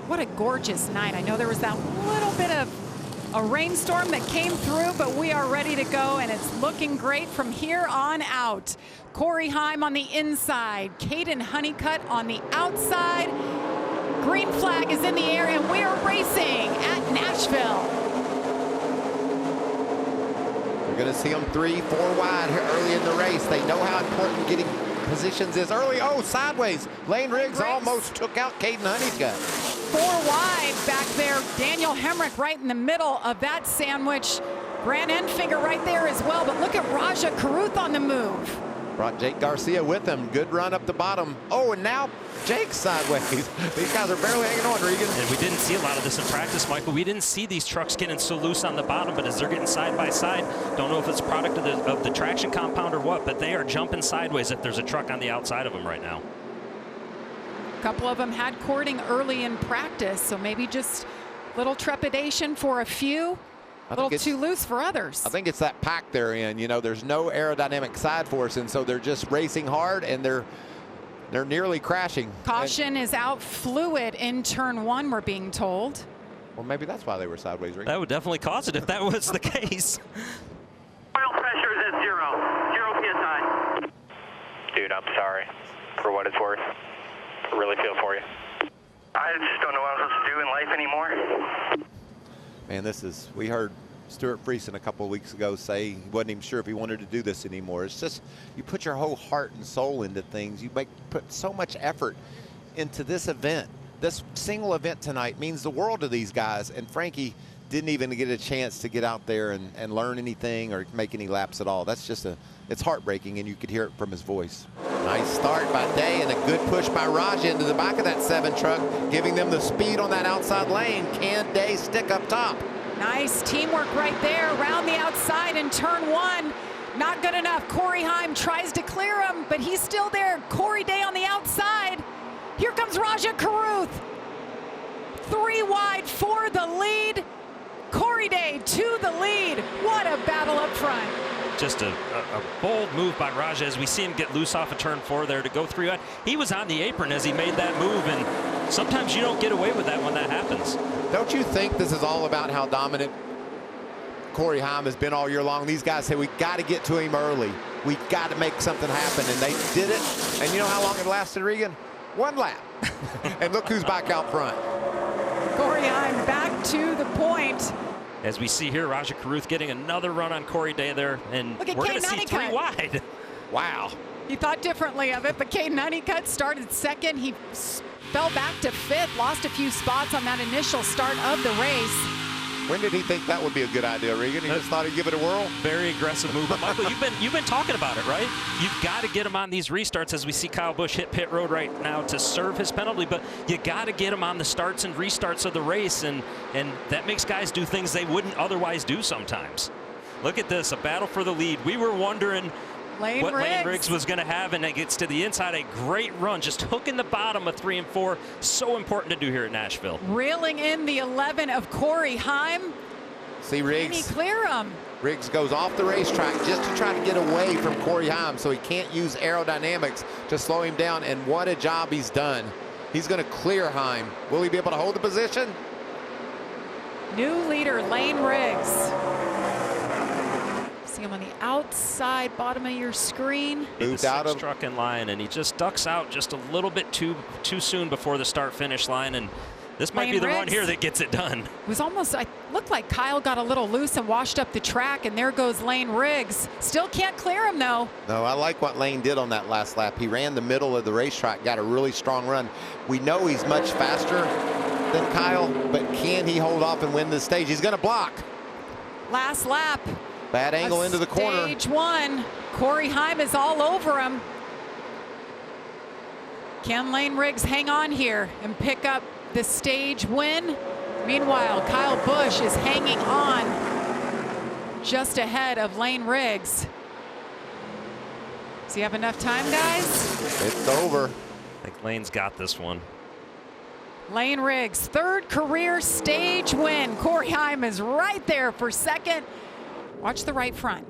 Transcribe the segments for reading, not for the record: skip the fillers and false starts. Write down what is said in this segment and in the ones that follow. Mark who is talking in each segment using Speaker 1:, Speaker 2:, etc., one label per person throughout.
Speaker 1: What a gorgeous night. I know there was that little bit of a rainstorm that came through, but we are ready to go, and it's looking great from here on out. Corey Heim on the inside, Caden Honeycutt on the outside. Green flag is in the air, and we are racing at Nashville.
Speaker 2: We're going to see them 3, 4 wide here early in the race. They know how important getting positions is early. Oh, sideways. Lane Riggs almost took out Caden Honeycutt.
Speaker 1: 4 wide back there. Daniel Hemrick right in the middle of that sandwich. Grant Enfinger right there as well. But look at Raja Caruth on the move.
Speaker 2: Brought Jake Garcia with him. Good run up the bottom. Oh, and now Jake's sideways. These guys are barely hanging on, Regan.
Speaker 3: And we didn't see a lot of this in practice, Michael. We didn't see these trucks getting so loose on the bottom, but as they're getting side by side, don't know if it's a product of the traction compound or what, but they are jumping sideways if there's a truck on the outside of them right now.
Speaker 1: A couple of them had cording early in practice, so maybe just little trepidation for a few. A little too loose for others.
Speaker 2: I think it's that pack they're in. You know, there's no aerodynamic side force, and so they're just racing hard, and they're nearly crashing.
Speaker 1: Caution is out. Fluid in turn 1, we're being told.
Speaker 2: Well, maybe that's why they were sideways, Rick.
Speaker 3: That would definitely cause it if that was the case.
Speaker 4: Oil pressure is at 0. 0 PSI.
Speaker 5: Dude, I'm sorry. For what it's worth. I really feel for you.
Speaker 4: I just don't know what I'm supposed to do in life anymore.
Speaker 2: Man, we heard Stuart Friesen a couple of weeks ago say he wasn't even sure if he wanted to do this anymore. It's just, you put your whole heart and soul into things. You put so much effort into this event. This single event tonight means the world to these guys, and Frankie didn't even get a chance to get out there and learn anything or make any laps at all. That's just it's heartbreaking, and you could hear it from his voice. Nice start by Day, and a good push by Raja into the back of that 7 truck, giving them the speed on that outside lane. Can Day stick up top?
Speaker 1: Nice teamwork right there around the outside in turn 1. Not good enough. Corey Heim tries to clear him, but he's still there. Corey Day on the outside. Here comes Raja Caruth. 3 wide for the lead. Corey Day to the lead. What a battle up front.
Speaker 3: Just a bold move by Raja as we see him get loose off of turn 4 there to go 3 wide. He was on the apron as he made that move, and sometimes you don't get away with that when that happens.
Speaker 2: Don't you think this is all about how dominant Corey Heim has been all year long? These guys say we got to get to him early. We got to make something happen, and they did it. And you know how long it lasted, Regan? 1 lap. And look who's back out front.
Speaker 1: Corey Heim back to the point.
Speaker 3: As we see here, Raja Caruth getting another run on Corey Day there, and we're going to see 3 wide.
Speaker 2: Wow.
Speaker 1: He thought differently of it, but Caden Honeycutt started 2nd. He fell back to 5th, lost a few spots on that initial start of the race.
Speaker 2: When did he think that would be a good idea, Regan? He just thought he'd give it a whirl?
Speaker 3: Very aggressive move. But Michael, you've been talking about it, right? You've got to get him on these restarts, as we see Kyle Busch hit pit road right now to serve his penalty, but you got to get him on the starts and restarts of the race, and that makes guys do things they wouldn't otherwise do sometimes. Look at this, a battle for the lead. We were wondering what Lane Riggs was going to have, and it gets to the inside. A great run, just hooking the bottom of 3 and 4. So important to do here at Nashville.
Speaker 1: Reeling in the 11 of Corey Heim.
Speaker 2: See Riggs.
Speaker 1: Can he clear him?
Speaker 2: Riggs goes off the racetrack just to try to get away from Corey Heim, so he can't use aerodynamics to slow him down, and what a job he's done. He's going to clear Heim. Will he be able to hold the position?
Speaker 1: New leader, Lane Riggs. See him on the outside bottom of your screen.
Speaker 3: Moved out of truck in line, and he just ducks out just a little bit too soon before the start-finish line, and this might be the one here that gets it done. It
Speaker 1: was almost, I looked like Kyle got a little loose and washed up the track, and there goes Lane Riggs. Still can't clear him, though.
Speaker 2: No, I like what Lane did on that last lap. He ran the middle of the racetrack, got a really strong run. We know he's much faster than Kyle, but can he hold off and win this stage? He's going to block.
Speaker 1: Last lap.
Speaker 2: Bad angle into the corner.
Speaker 1: Stage 1. Corey Heim is all over him. Can Lane Riggs hang on here and pick up the stage win? Meanwhile, Kyle Busch is hanging on just ahead of Lane Riggs. Does he have enough time, guys?
Speaker 2: It's over.
Speaker 3: I think Lane's got this one.
Speaker 1: Lane Riggs, 3rd career stage win. Corey Heim is right there for 2nd. Watch the right front.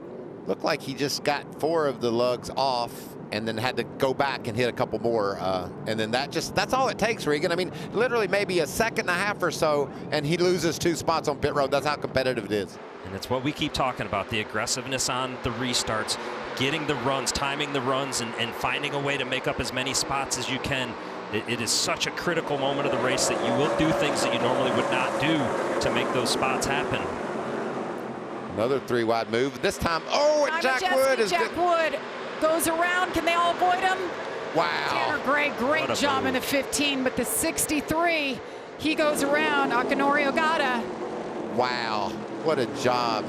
Speaker 2: Looked like he just got 4 of the lugs off and then had to go back and hit a couple more. And then that's all it takes, Regan. I mean, literally maybe a second and a half or so, and he loses 2 spots on pit road. That's how competitive it is.
Speaker 3: And it's what we keep talking about, the aggressiveness on the restarts, getting the runs, timing the runs, and finding a way to make up as many spots as you can. It is such a critical moment of the race that you will do things that you normally would not do to make those spots happen.
Speaker 2: Another 3-wide move. This time, oh, and Jack Wood is
Speaker 1: Jack Wood goes around. Can they all avoid him?
Speaker 2: Wow.
Speaker 1: Tanner Gray, great job in the 15, but the 63, he goes around. Akinori Ogata.
Speaker 2: Wow, what a job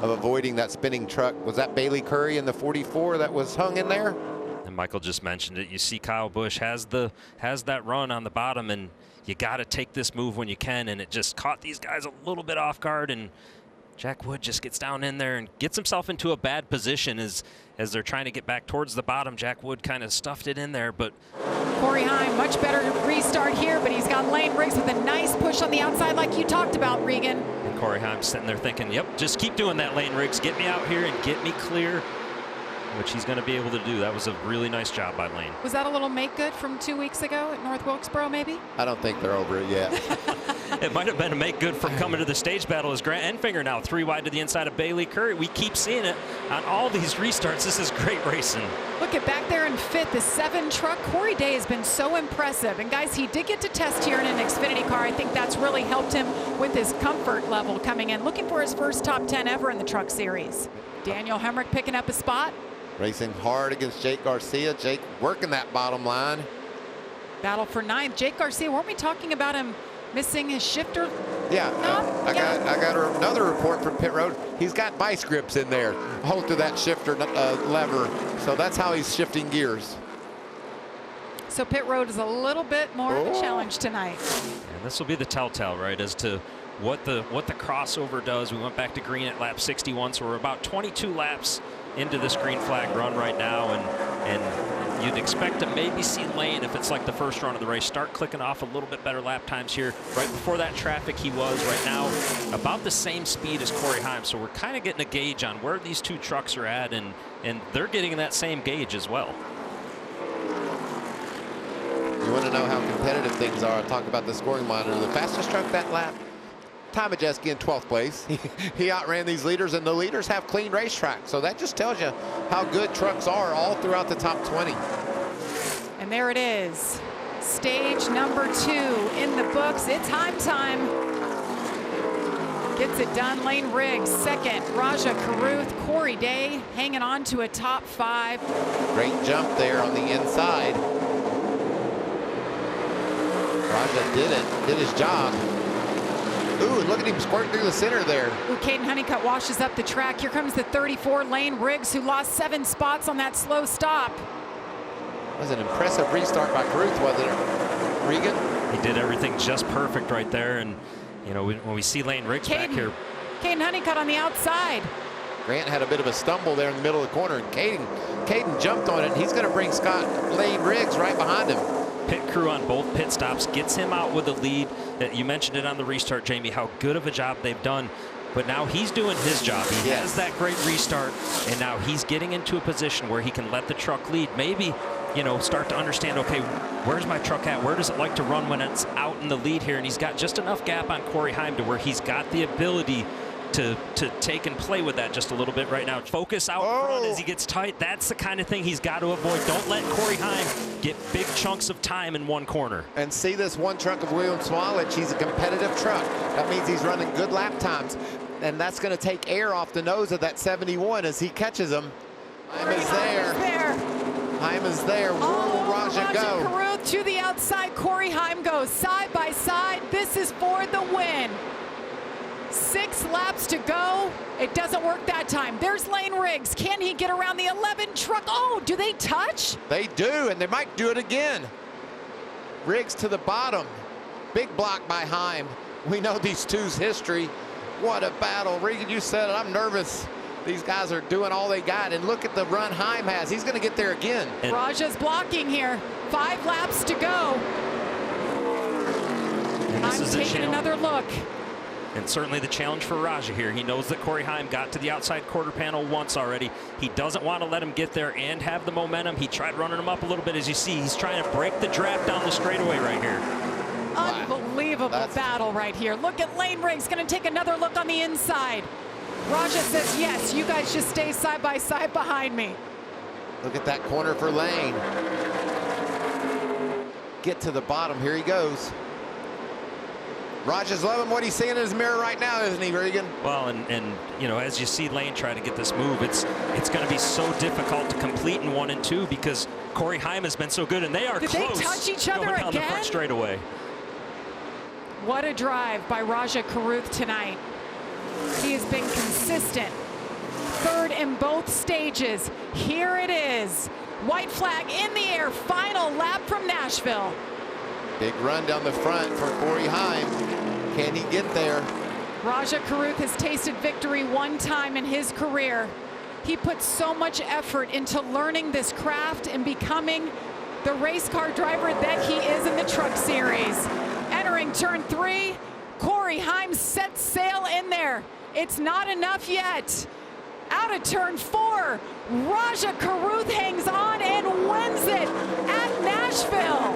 Speaker 2: of avoiding that spinning truck. Was that Bailey Curry in the 44 that was hung in there?
Speaker 3: And Michael just mentioned it. You see Kyle Busch has that run on the bottom, and you got to take this move when you can, and it just caught these guys a little bit off guard, and Jack Wood just gets down in there and gets himself into a bad position as they're trying to get back towards the bottom. Jack Wood kind of stuffed it in there, but
Speaker 1: Corey Heim, much better restart here, but he's got Lane Riggs with a nice push on the outside like you talked about, Regan.
Speaker 3: And Corey Heim sitting there thinking, yep, just keep doing that, Lane Riggs. Get me out here and get me clear, which he's going to be able to do. That was a really nice job by Lane.
Speaker 1: Was that a little make good from 2 weeks ago at North Wilkesboro, maybe?
Speaker 2: I don't think they're over it yet.
Speaker 3: It might have been a make good from coming to the stage battle as Grant Enfinger now 3 wide to the inside of Bailey Curry. We keep seeing it on all these restarts. This is great racing.
Speaker 1: Look at back there in 5th, the 7 truck. Corey Day has been so impressive. And guys, he did get to test here in an Xfinity car. I think that's really helped him with his comfort level coming in. Looking for his first top 10 ever in the truck series. Daniel Hemrick picking up a spot.
Speaker 2: Racing hard against Jake Garcia. Jake working that bottom line.
Speaker 1: Battle for 9th. Jake Garcia, weren't we talking about him missing his shifter?
Speaker 2: Yeah,
Speaker 1: No?
Speaker 2: I got another report from pit road. He's got vice grips in there, hold to that shifter lever. So that's how he's shifting gears.
Speaker 1: So pit road is a little bit more of a challenge tonight.
Speaker 3: And this will be the telltale, right, as to what the crossover does. We went back to green at lap 61, so we're about 22 laps into this green flag run right now, and you'd expect to maybe see Lane, if it's like the first run of the race, start clicking off a little bit better lap times here. Right before that traffic, he was right now about the same speed as Corey Heim, so we're kind of getting a gauge on where these 2 trucks are at, and they're getting that same gauge as well.
Speaker 2: You want to know how competitive things are? I'll talk about the scoring monitor. The fastest truck that lap, Ty Majeski in 12th place. He outran these leaders, and the leaders have clean racetracks. So that just tells you how good trucks are all throughout the top 20.
Speaker 1: And there it is. Stage number 2 in the books. It's Heim time. Gets it done. Lane Riggs, 2nd. Raja Caruth, Corey Day hanging on to a top 5.
Speaker 2: Great jump there on the inside. Raja did his job. Ooh, look at him squirt through the center there.
Speaker 1: Ooh, Caden Honeycutt washes up the track. Here comes the 34, Lane Riggs, who lost 7 spots on that slow stop.
Speaker 2: That was an impressive restart by Caruth, wasn't it, Regan?
Speaker 3: He did everything just perfect right there, and you know, when we see Lane Riggs back here.
Speaker 1: Caden Honeycutt on the outside.
Speaker 2: Grant had a bit of a stumble there in the middle of the corner, and Caden jumped on it, and he's going to bring Lane Riggs right behind him.
Speaker 3: Pit crew on both pit stops gets him out with a lead. You mentioned it on the restart, Jamie, how good of a job they've done. But now he's doing his job. He has that great restart, and now he's getting into a position where he can let the truck lead. Maybe, you know, start to understand, okay, where's my truck at? Where does it like to run when it's out in the lead here? And he's got just enough gap on Corey Heim to where he's got the ability to take and play with that just a little bit right now. Focus out front as he gets tight. That's the kind of thing he's got to avoid. Don't let Corey Heim get big chunks of time in one corner.
Speaker 2: And see this one truck of William Swalich. He's a competitive truck. That means he's running good lap times. And that's going to take air off the nose of that 71 as he catches him. Heim is there. Heim is there. Where will Raja go?
Speaker 1: Caruth to the outside. Corey Heim goes side by side. This is for the win. 6 laps to go. It doesn't work that time. There's Lane Riggs. Can he get around the 11 truck? Oh, do they touch?
Speaker 2: They do, and they might do it again. Riggs to the bottom. Big block by Heim. We know these two's history. What a battle. Regan, you said it. I'm nervous. These guys are doing all they got, and look at the run Heim has. He's going to get there again.
Speaker 3: And
Speaker 1: Raja's blocking here. 5 laps to go. I'm taking another look.
Speaker 3: And certainly the challenge for Raja here. He knows that Corey Heim got to the outside quarter panel once already. He doesn't want to let him get there and have the momentum. He tried running him up a little bit. As you see, he's trying to break the draft down the straightaway right here.
Speaker 1: Unbelievable battle right here. Look at Lane Riggs, going to take another look on the inside. Raja says, yes, you guys just stay side by side behind me.
Speaker 2: Look at that corner for Lane. Get to the bottom. Here he goes. Raja's loving what he's seeing in his mirror right now, isn't he, Regan?
Speaker 3: Well, and you know, as you see Lane try to get this move, it's going to be so difficult to complete in 1 and 2 because Corey Heim has been so good, and they are
Speaker 1: Did
Speaker 3: close.
Speaker 1: they touch each other
Speaker 3: going down
Speaker 1: again?
Speaker 3: The front straightaway.
Speaker 1: What a drive by Raja Caruth tonight. He has been consistent. Third in both stages. Here it is. White flag in the air. Final lap from Nashville.
Speaker 2: Big run down the front for Corey Heim. Can he get there?
Speaker 1: Raja Caruth has tasted victory one time in his career. He put so much effort into learning this craft and becoming the race car driver that he is in the Truck Series. Entering turn 3, Corey Heim sets sail in there. It's not enough yet. Out of turn 4, Raja Caruth hangs on and wins it at Nashville.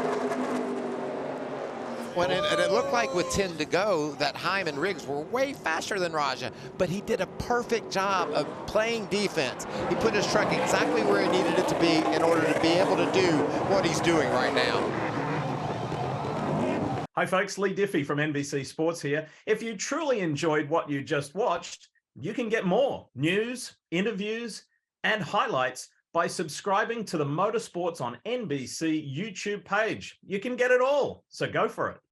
Speaker 2: When it looked like with 10 to go that Heim and Riggs were way faster than Raja, but he did a perfect job of playing defense. He put his truck exactly where he needed it to be in order to be able to do what he's doing right now.
Speaker 6: Hi folks, Lee Diffie from NBC Sports here. If you truly enjoyed what you just watched, you can get more news, interviews, and highlights by subscribing to the Motorsports on NBC YouTube page. You can get it all, so go for it.